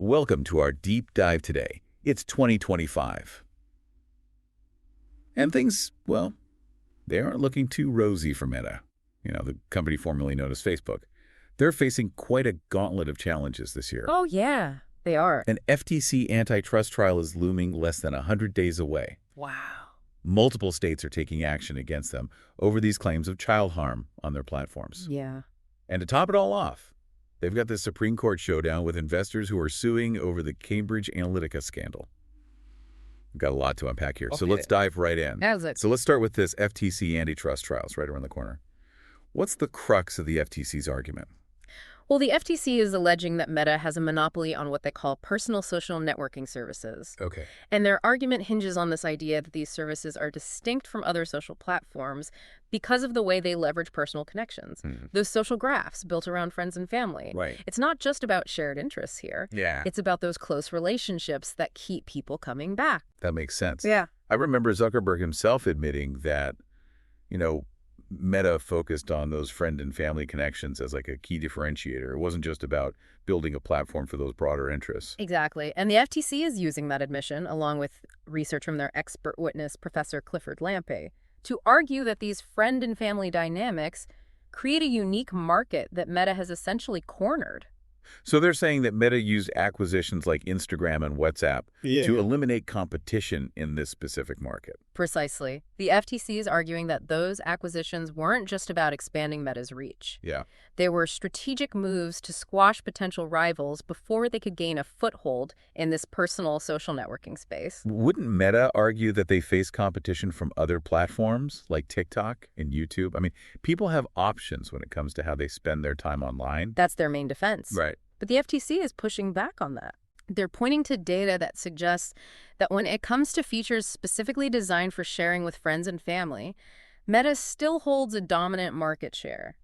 Welcome to our deep dive today. It's 2025. And things, well, they aren't looking too rosy for Meta, the company formerly known as Facebook. They're facing quite a gauntlet of challenges this year. Oh, yeah, they are. An FTC antitrust trial is looming less than 100 days away. Wow. Multiple states are taking action against them over these claims of child harm on their platforms. Yeah. And to top it all off, they've got this Supreme Court showdown with investors who are suing over the Cambridge Analytica scandal. We've got a lot to unpack here, so let's dive right in. So let's start with this FTC antitrust trials right around the corner. What's the crux of the FTC's argument? Well, the FTC is alleging that Meta has a monopoly on what they call personal social networking services. Okay. And their argument hinges on this idea that these services are distinct from other social platforms because of the way they leverage personal connections. Those social graphs built around friends and family. Right. It's not just about shared interests here. Yeah. It's about those close relationships that keep people coming back. That makes sense. Yeah. I remember Zuckerberg himself admitting that, Meta focused on those friend and family connections as like a key differentiator. It wasn't just about building a platform for those broader interests. Exactly. And the FTC is using that admission, along with research from their expert witness, Professor Clifford Lampe, to argue that these friend and family dynamics create a unique market that Meta has essentially cornered. So they're saying that Meta used acquisitions like Instagram and WhatsApp to eliminate competition in this specific market. Precisely. The FTC is arguing that those acquisitions weren't just about expanding Meta's reach. Yeah. They were strategic moves to squash potential rivals before they could gain a foothold in this personal social networking space. Wouldn't Meta argue that they face competition from other platforms like TikTok and YouTube? I mean, people have options when it comes to how they spend their time online. That's their main defense. Right. But the FTC is pushing back on that. They're pointing to data that suggests that when it comes to features specifically designed for sharing with friends and family, Meta still holds a dominant market share.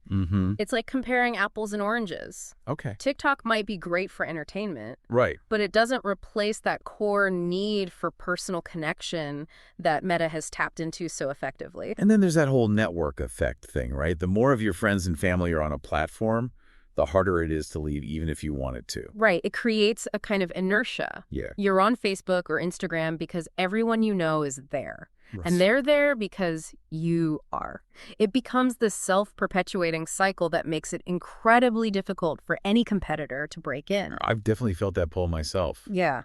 It's like comparing apples and oranges. Okay. TikTok might be great for entertainment, Right. but it doesn't replace that core need for personal connection that Meta has tapped into so effectively. And then there's that whole network effect thing, right? The more of your friends and family are on a platform, the harder it is to leave even if you wanted to. Right. It creates a kind of inertia. Yeah. You're on Facebook or Instagram because everyone you know is there. Yes. And they're there because you are. It becomes this self-perpetuating cycle that makes it incredibly difficult for any competitor to break in. I've definitely felt that pull myself. Yeah.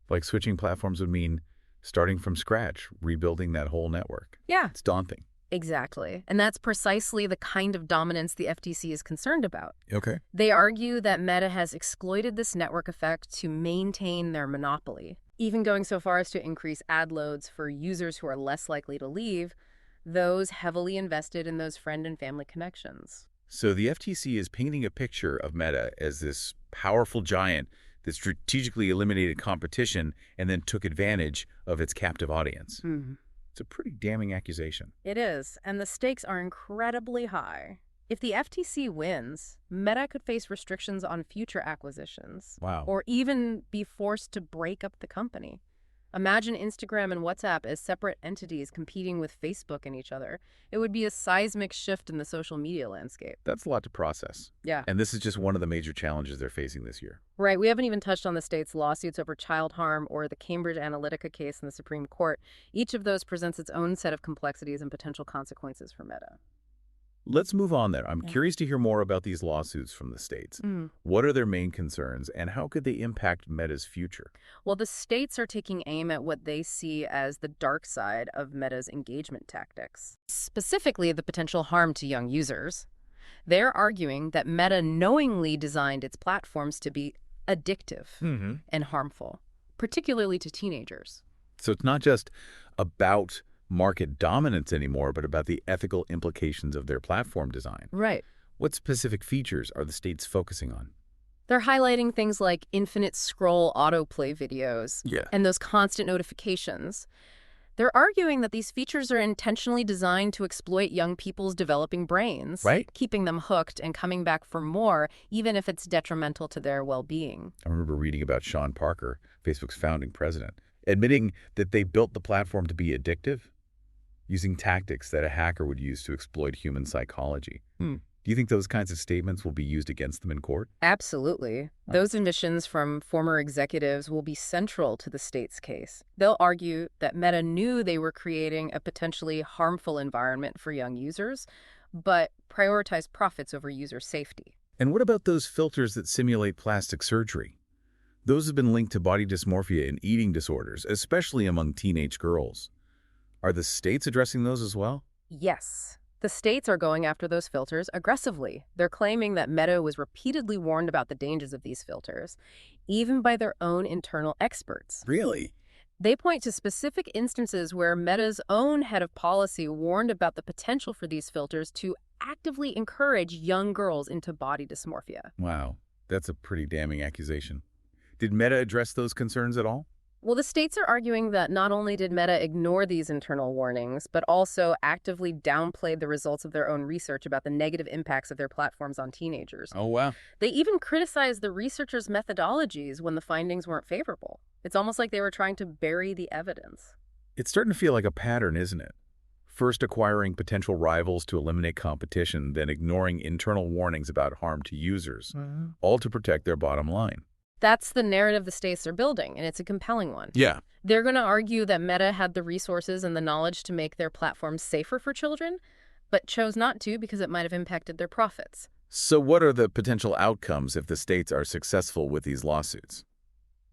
Like switching platforms would mean starting from scratch, rebuilding that whole network. Yeah. It's daunting. Exactly. And that's precisely the kind of dominance the FTC is concerned about. Okay. They argue that Meta has exploited this network effect to maintain their monopoly, even going so far as to increase ad loads for users who are less likely to leave, those heavily invested in those friend and family connections. So the FTC is painting a picture of Meta as this powerful giant that strategically eliminated competition and then took advantage of its captive audience. It's a pretty damning accusation. It is, and the stakes are incredibly high. If the FTC wins, Meta could face restrictions on future acquisitions. Wow. Or even be forced to break up the company. Imagine Instagram and WhatsApp as separate entities competing with Facebook and each other. It would be a seismic shift in the social media landscape. That's a lot to process. Yeah. And this is just one of the major challenges they're facing this year. Right. We haven't even touched on the state's lawsuits over child harm or the Cambridge Analytica case in the Supreme Court. Each of those presents its own set of complexities and potential consequences for Meta. Let's move on there. I'm curious to hear more about these lawsuits from the states. What are their main concerns, and how could they impact Meta's future? Well, the states are taking aim at what they see as the dark side of Meta's engagement tactics, specifically the potential harm to young users. They're arguing that Meta knowingly designed its platforms to be addictive and harmful, particularly to teenagers. So it's not just about market dominance anymore, but about the ethical implications of their platform design. Right. What specific features are the states focusing on? They're highlighting things like infinite scroll autoplay videos and those constant notifications. They're arguing that these features are intentionally designed to exploit young people's developing brains, keeping them hooked and coming back for more, even if it's detrimental to their well-being. I remember reading about Sean Parker, Facebook's founding president, admitting that they built the platform to be addictive, using tactics that a hacker would use to exploit human psychology. Do Do you think those kinds of statements will be used against them in court? Absolutely. Those admissions from former executives will be central to the state's case. They'll argue that Meta knew they were creating a potentially harmful environment for young users, but prioritized profits over user safety. And what about those filters that simulate plastic surgery? Those have been linked to body dysmorphia and eating disorders, especially among teenage girls. Are the states addressing those as well? Yes. The states are going after those filters aggressively. They're claiming that Meta was repeatedly warned about the dangers of these filters, even by their own internal experts. Really? They point to specific instances where Meta's own head of policy warned about the potential for these filters to actively encourage young girls into body dysmorphia. Wow, that's a pretty damning accusation. Did Meta address those concerns at all? Well, the states are arguing that not only did Meta ignore these internal warnings, but also actively downplayed the results of their own research about the negative impacts of their platforms on teenagers. Oh, wow. They even criticized the researchers' methodologies when the findings weren't favorable. It's almost like they were trying to bury the evidence. It's starting to feel like a pattern, isn't it? First acquiring potential rivals to eliminate competition, then ignoring internal warnings about harm to users, all to protect their bottom line. That's the narrative the states are building, and it's a compelling one. Yeah. They're going to argue that Meta had the resources and the knowledge to make their platforms safer for children, but chose not to because it might have impacted their profits. So what are the potential outcomes if the states are successful with these lawsuits?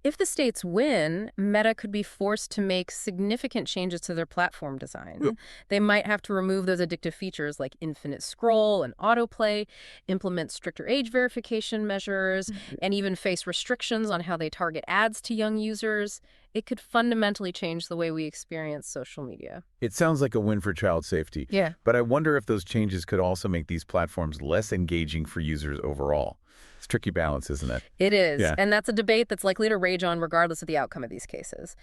If the states win, Meta could be forced to make significant changes to their platform design. They might have to remove those addictive features like infinite scroll and autoplay, implement stricter age verification measures, and even face restrictions on how they target ads to young users. It could fundamentally change the way we experience social media. It sounds like a win for child safety. Yeah. But I wonder if those changes could also make these platforms less engaging for users overall. It's a tricky balance, isn't it? It is. Yeah. And that's a debate that's likely to rage on regardless of the outcome of these cases.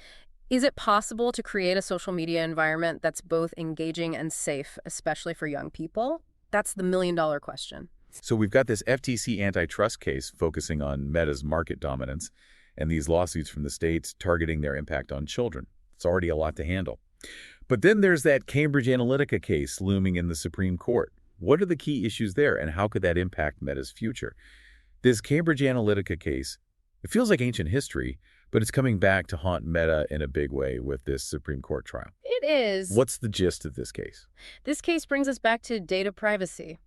Is it possible to create a social media environment that's both engaging and safe, especially for young people? That's the million-dollar question. So we've got this FTC antitrust case focusing on Meta's market dominance and these lawsuits from the states targeting their impact on children. It's already a lot to handle. But then there's that Cambridge Analytica case looming in the Supreme Court. What are the key issues there, and how could that impact Meta's future? This Cambridge Analytica case, it feels like ancient history, but it's coming back to haunt Meta in a big way with this Supreme Court trial. It is. What's the gist of this case? This case brings us back to data privacy,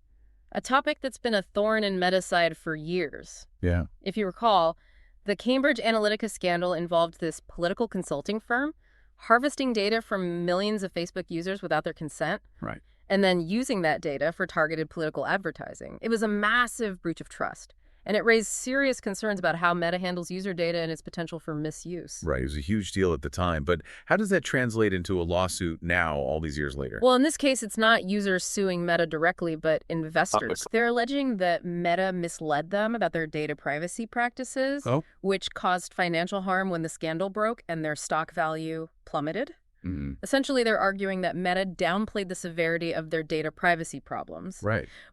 a topic that's been a thorn in Meta's side for years. Yeah. If you recall, the Cambridge Analytica scandal involved this political consulting firm harvesting data from millions of Facebook users without their consent. Right. And then using that data for targeted political advertising. It was a massive breach of trust. And it raised serious concerns about how Meta handles user data and its potential for misuse. Right. It was a huge deal at the time. But how does that translate into a lawsuit now, all these years later? Well, in this case, it's not users suing Meta directly, but investors. They're alleging that Meta misled them about their data privacy practices, which caused financial harm when the scandal broke and their stock value plummeted. Essentially, they're arguing that Meta downplayed the severity of their data privacy problems,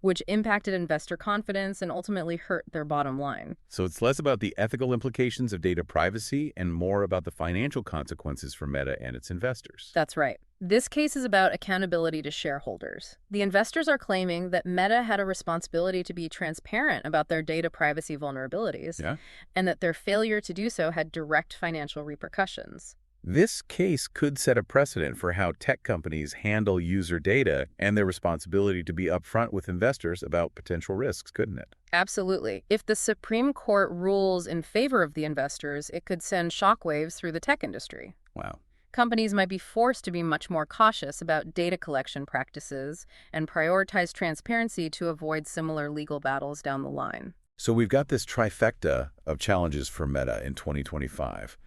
which impacted investor confidence and ultimately hurt their bottom line. So it's less about the ethical implications of data privacy and more about the financial consequences for Meta and its investors. That's right. This case is about accountability to shareholders. The investors are claiming that Meta had a responsibility to be transparent about their data privacy vulnerabilities, and that their failure to do so had direct financial repercussions. This case could set a precedent for how tech companies handle user data and their responsibility to be upfront with investors about potential risks, couldn't it? Absolutely. If the Supreme Court rules in favor of the investors, it could send shockwaves through the tech industry. Wow. Companies might be forced to be much more cautious about data collection practices and prioritize transparency to avoid similar legal battles down the line. So we've got this trifecta of challenges for Meta in 2025.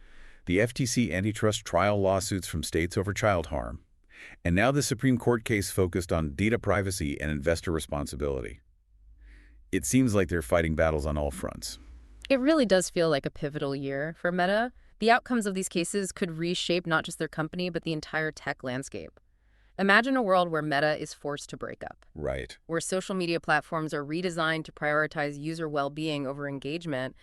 The FTC antitrust trial lawsuits from states over child harm, and now the Supreme Court case focused on data privacy and investor responsibility. It seems like they're fighting battles on all fronts. It really does feel like a pivotal year for Meta. The outcomes of these cases could reshape not just their company, but the entire tech landscape. Imagine a world where Meta is forced to break up. Right. Where social media platforms are redesigned to prioritize user well-being over engagement,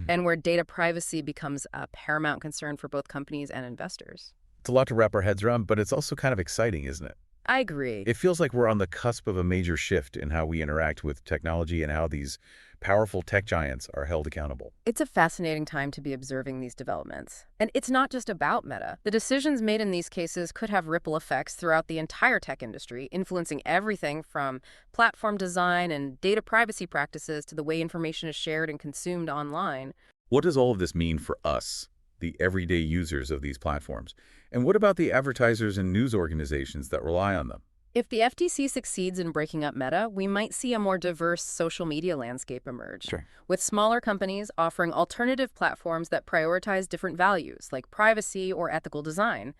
and where data privacy becomes a paramount concern for both companies and investors. It's a lot to wrap our heads around, but it's also kind of exciting, isn't it? I agree. It feels like we're on the cusp of a major shift in how we interact with technology and how these powerful tech giants are held accountable. It's a fascinating time to be observing these developments. And it's not just about Meta. The decisions made in these cases could have ripple effects throughout the entire tech industry, influencing everything from platform design and data privacy practices to the way information is shared and consumed online. What does all of this mean for us, the everyday users of these platforms? And what about the advertisers and news organizations that rely on them? If the FTC succeeds in breaking up Meta, we might see a more diverse social media landscape emerge, Sure. with smaller companies offering alternative platforms that prioritize different values, like privacy or ethical design.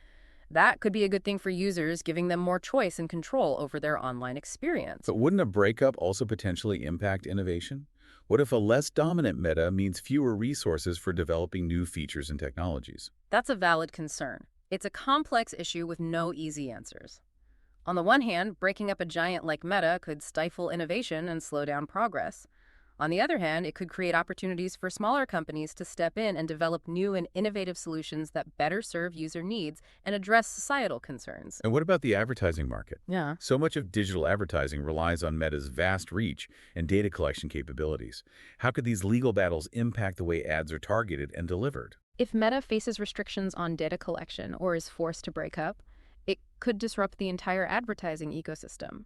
That could be a good thing for users, giving them more choice and control over their online experience. But wouldn't a breakup also potentially impact innovation? What if a less dominant Meta means fewer resources for developing new features and technologies? That's a valid concern. It's a complex issue with no easy answers. On the one hand, breaking up a giant like Meta could stifle innovation and slow down progress. On the other hand, it could create opportunities for smaller companies to step in and develop new and innovative solutions that better serve user needs and address societal concerns. And what about the advertising market? Yeah. So much of digital advertising relies on Meta's vast reach and data collection capabilities. How could these legal battles impact the way ads are targeted and delivered? If Meta faces restrictions on data collection or is forced to break up, it could disrupt the entire advertising ecosystem.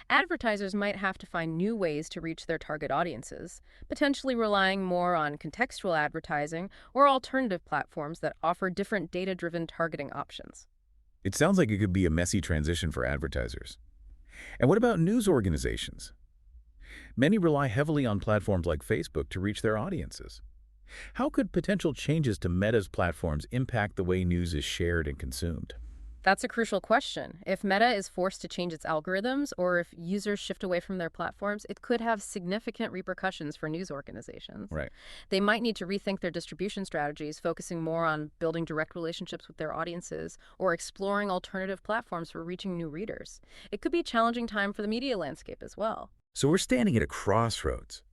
Advertisers might have to find new ways to reach their target audiences, potentially relying more on contextual advertising or alternative platforms that offer different data-driven targeting options. It sounds like it could be a messy transition for advertisers. And what about news organizations? Many rely heavily on platforms like Facebook to reach their audiences. How could potential changes to Meta's platforms impact the way news is shared and consumed? That's a crucial question. If Meta is forced to change its algorithms or if users shift away from their platforms, it could have significant repercussions for news organizations. Right. They might need to rethink their distribution strategies, focusing more on building direct relationships with their audiences or exploring alternative platforms for reaching new readers. It could be a challenging time for the media landscape as well. So we're standing at a crossroads.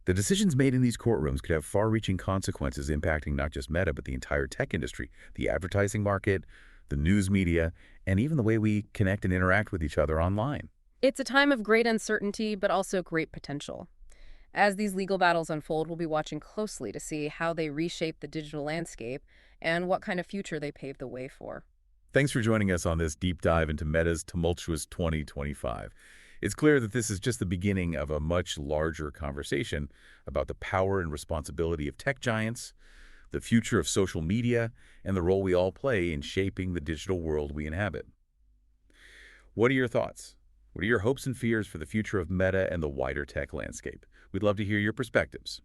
The decisions made in these courtrooms could have far-reaching consequences impacting not just Meta, but the entire tech industry, the advertising market, the news media, and even the way we connect and interact with each other online. It's a time of great uncertainty, but also great potential. As these legal battles unfold, we'll be watching closely to see how they reshape the digital landscape and what kind of future they pave the way for. Thanks for joining us on this deep dive into Meta's tumultuous 2025. It's clear that this is just the beginning of a much larger conversation about the power and responsibility of tech giants, the future of social media, and the role we all play in shaping the digital world we inhabit. What are your thoughts? What are your hopes and fears for the future of Meta and the wider tech landscape? We'd love to hear your perspectives.